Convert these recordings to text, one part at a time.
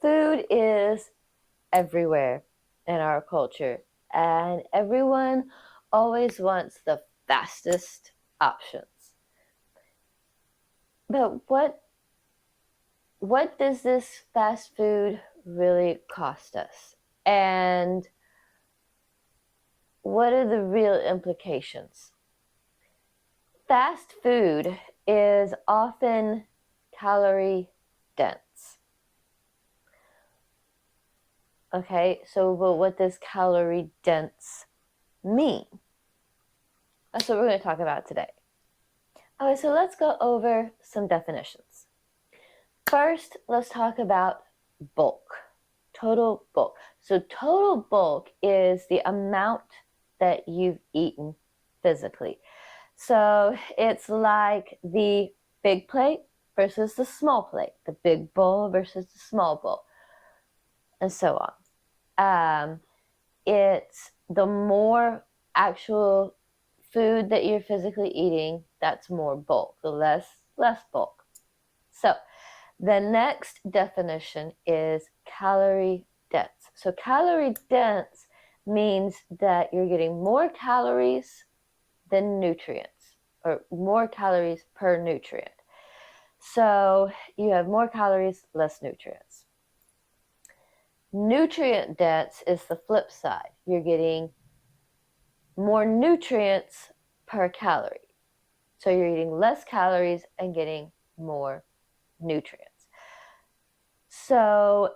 Food is everywhere in our culture, and everyone always wants the fastest options. But what does this fast food really cost us? And what are the real implications? Fast food is often calorie dense. Okay, so but what does calorie dense mean? That's what we're going to talk about today. Okay, so let's go over some definitions. First, let's talk about bulk, total bulk. So total bulk is the amount that you've eaten physically. So it's like the big plate versus the small plate, the big bowl versus the small bowl, and so on. It's the more actual food that you're physically eating, that's more bulk, the less bulk. So the next definition is calorie dense. So calorie dense means that you're getting more calories than nutrients, or more calories per nutrient. So you have more calories, less nutrients. Nutrient dense is the flip side. You're getting more nutrients per calorie. So you're eating less calories and getting more nutrients. So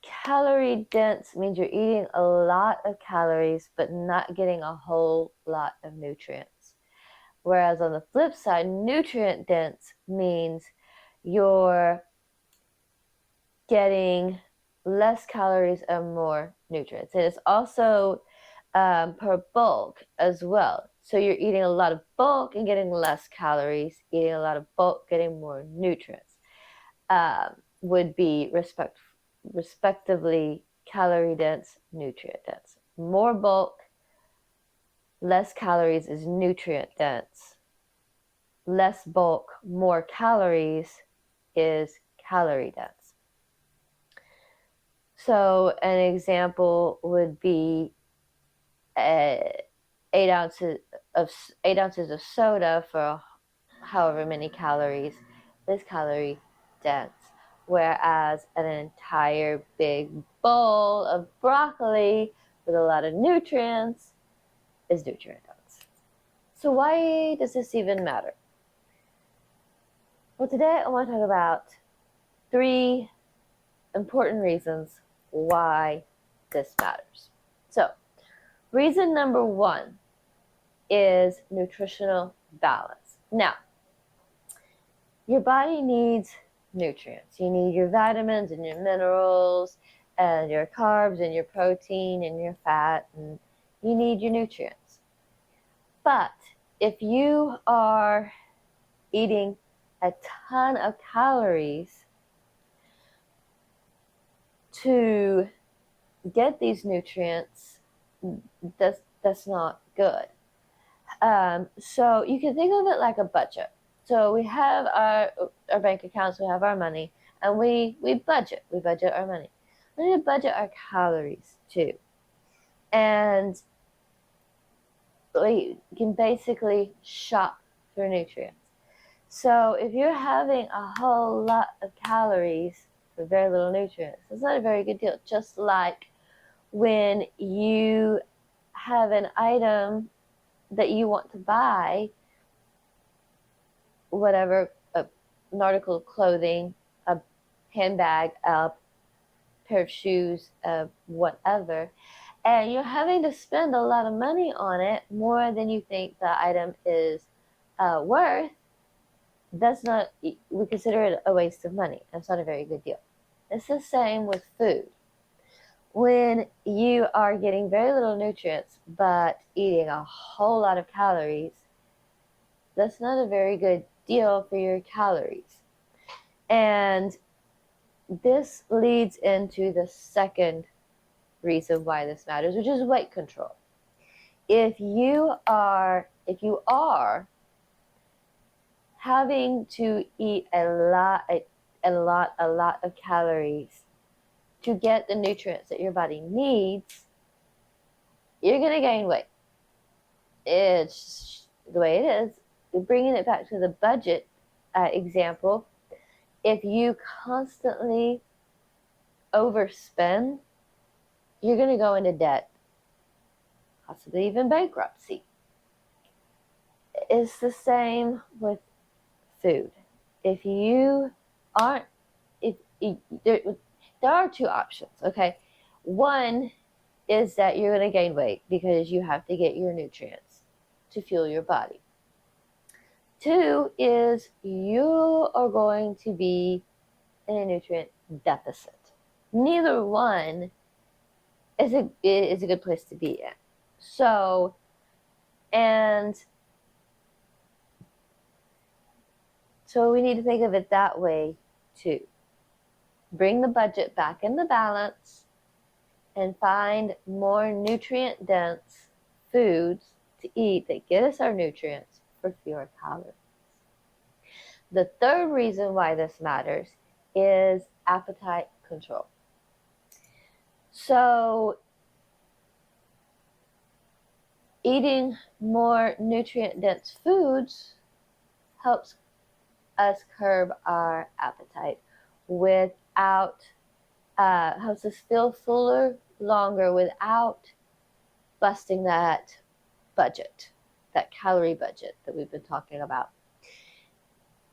calorie dense means you're eating a lot of calories but not getting a whole lot of nutrients. Whereas on the flip side, nutrient dense means you're getting less calories and more nutrients. And it's also per bulk as well. So you're eating a lot of bulk and getting less calories, eating a lot of bulk, getting more nutrients. Would be respectively calorie dense, nutrient dense. More bulk, less calories is nutrient dense. Less bulk, more calories is calorie dense. So an example would be 8 ounces of soda for however many calories is calorie dense, whereas an entire big bowl of broccoli with a lot of nutrients is nutrient dense. So why does this even matter? Well, today I want to talk about 3 important reasons why this matters. So, reason number 1 is nutritional balance. Now, your body needs nutrients. You need your vitamins and your minerals and your carbs and your protein and your fat, and you need your nutrients. But if you are eating a ton of calories to get these nutrients, that's not good. So you can think of it like a budget. So we have our bank accounts, we have our money, and we budget. We budget our money. We need to budget our calories too. And we can basically shop for nutrients. So if you're having a whole lot of calories for very little nutrients, it's not a very good deal. Just like when you have an item that you want to buy, whatever, an article of clothing, a handbag, a pair of shoes, whatever, and you're having to spend a lot of money on it, more than you think the item is worth, that's not, we consider it a waste of money. That's not a very good deal. It's the same with food. When you are getting very little nutrients but eating a whole lot of calories, that's not a very good deal for your calories. And this leads into the second reason why this matters, which is weight control. If you are having to eat a lot of calories to get the nutrients that your body needs, you're going to gain weight. It's the way it is. Bringing it back to the budget example, if you constantly overspend, you're going to go into debt, possibly even bankruptcy. It's the same with food. If you aren't, if there are two options, okay? One is that you're going to gain weight because you have to get your nutrients to fuel your body. Two is you are going to be in a nutrient deficit. Neither one is a good place to be in. So, and so we need to think of it that way too. Bring the budget back into balance and find more nutrient dense foods to eat that get us our nutrients for fewer calories. The third reason why this matters is appetite control. So eating more nutrient dense foods helps us curb our appetite without helps us feel fuller longer without busting that budget, that calorie budget that we've been talking about.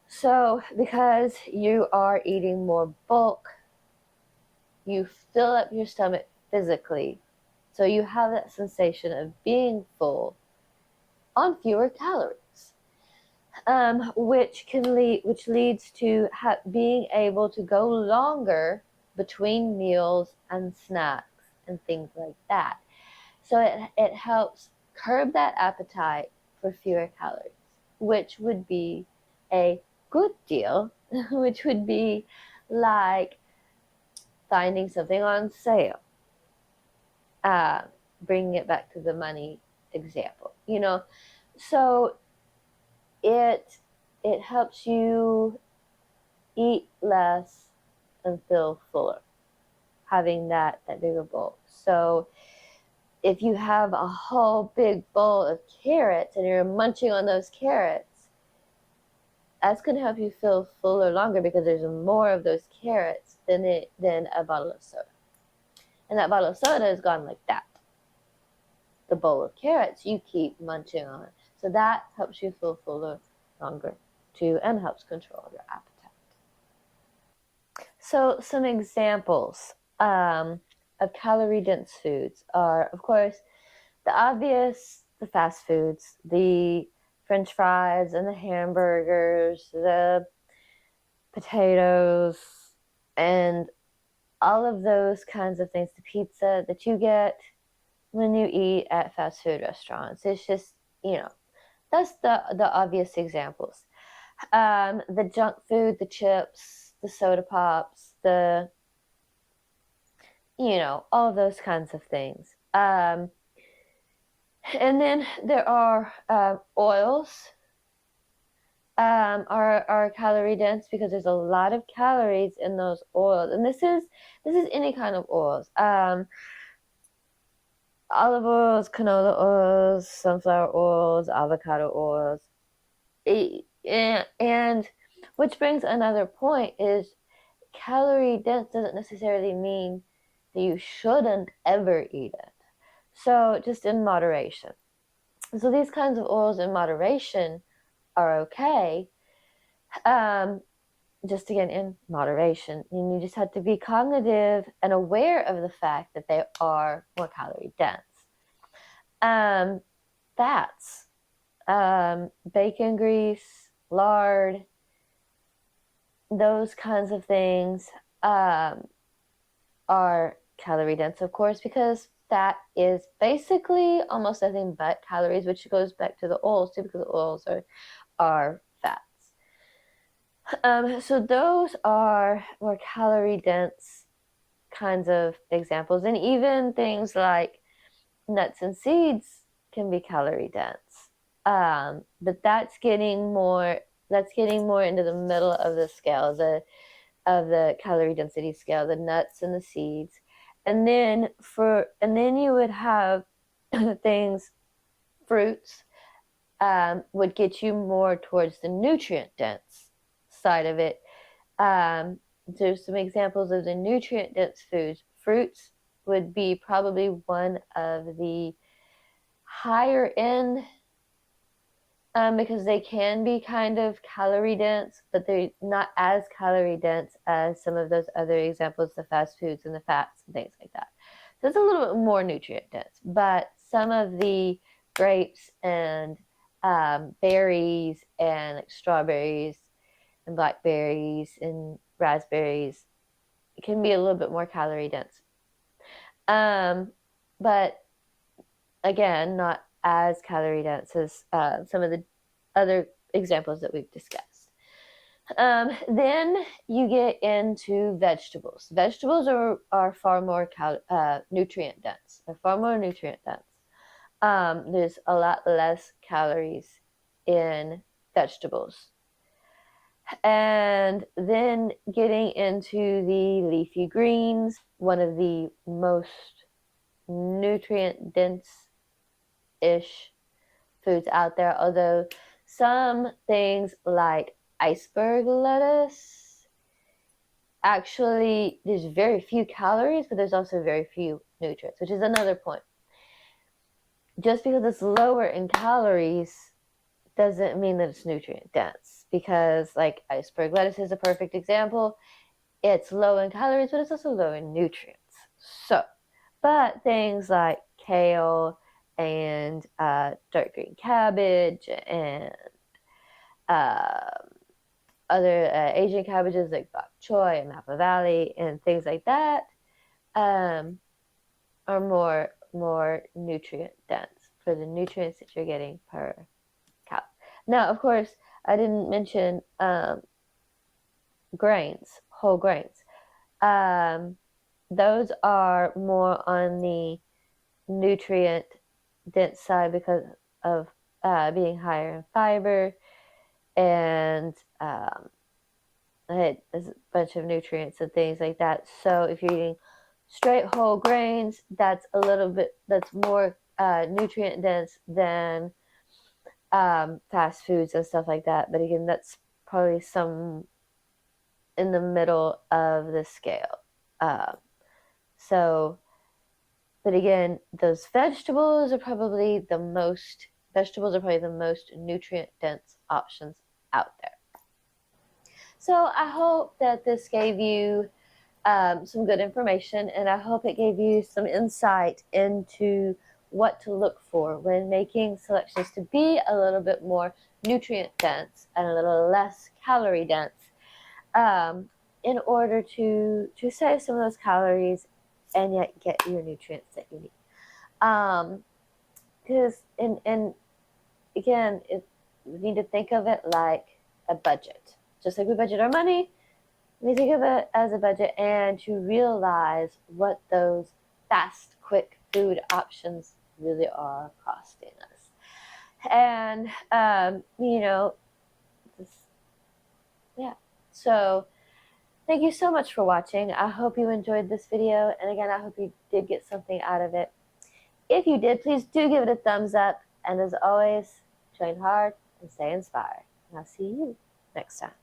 So because you are eating more bulk, you fill up your stomach physically, so you have that sensation of being full on fewer calories. Which leads to being able to go longer between meals and snacks and things like that. So it helps curb that appetite for fewer calories, which would be a good deal, which would be like finding something on sale. Bringing it back to the money example, so it helps you eat less and feel fuller, having that bigger bowl. So if you have a whole big bowl of carrots and you're munching on those carrots, that's going to help you feel fuller longer because there's more of those carrots than a bottle of soda. And that bottle of soda is gone like that. The bowl of carrots you keep munching on. So that helps you feel fuller longer too, and helps control your appetite. So some examples of calorie-dense foods are, of course, the obvious, the fast foods, the French fries and the hamburgers, the potatoes, and all of those kinds of things, the pizza that you get when you eat at fast food restaurants. It's just, that's the obvious examples. The junk food, the chips, the soda pops, all of those kinds of things. And then there are oils are calorie dense because there's a lot of calories in those oils. And this is any kind of oils. Olive oils, canola oils, sunflower oils, avocado oils. And which brings another point is calorie dense doesn't necessarily mean that you shouldn't ever eat it. So just in moderation. So these kinds of oils in moderation are okay. Just again, in moderation. And you just have to be cognitive and aware of the fact that they are more calorie dense. Fats, bacon grease, lard, those kinds of things are calorie dense, of course, because fat is basically almost nothing but calories, which goes back to the oils too, because the oils are fats. So those are more calorie dense kinds of examples, and even things like nuts and seeds can be calorie dense. But that's getting more into the middle of the scale. of the calorie density scale, the nuts and the seeds. And then you would have things, fruits, would get you more towards the nutrient dense side of it. There's some examples of the nutrient dense foods. Fruits would be probably one of the higher end, because they can be kind of calorie dense, but they're not as calorie dense as some of those other examples, the fast foods and the fats and things like that. So it's a little bit more nutrient dense, but some of the grapes and berries and like strawberries and blackberries and raspberries can be a little bit more calorie dense. But again, not as calorie dense as some of the other examples that we've discussed. Then you get into vegetables. Vegetables are far more nutrient dense. They're far more nutrient dense. There's a lot less calories in vegetables. And then getting into the leafy greens, one of the most nutrient dense ish foods out there, although some things like iceberg lettuce, actually there's very few calories, but there's also very few nutrients, which is another point. Just because it's lower in calories doesn't mean that it's nutrient dense, because like iceberg lettuce is a perfect example. It's low in calories, but it's also low in nutrients. So, but things like kale and dark green cabbage and other Asian cabbages like bok choy and Napa Valley and things like that, are more nutrient dense for the nutrients that you're getting per cow. Now, of course, I didn't mention grains, whole grains. Those are more on the nutrient dense side because of being higher in fiber, and there's a bunch of nutrients and things like that. So if you're eating straight whole grains, that's more nutrient dense than fast foods and stuff like that. But again, that's probably some in the middle of the scale. So, but again, those vegetables are probably the most nutrient dense options out there. So I hope that this gave you some good information, and I hope it gave you some insight into what to look for when making selections to be a little bit more nutrient dense and a little less calorie dense, in order to save some of those calories and yet get your nutrients that you need. Because and again, we need to think of it like a budget. Just like we budget our money, we think of it as a budget, and to realize what those fast, quick food options really are costing us. And, yeah. So thank you so much for watching. I hope you enjoyed this video. And again, I hope you did get something out of it. If you did, please do give it a thumbs up. And as always, train hard and stay inspired. And I'll see you next time.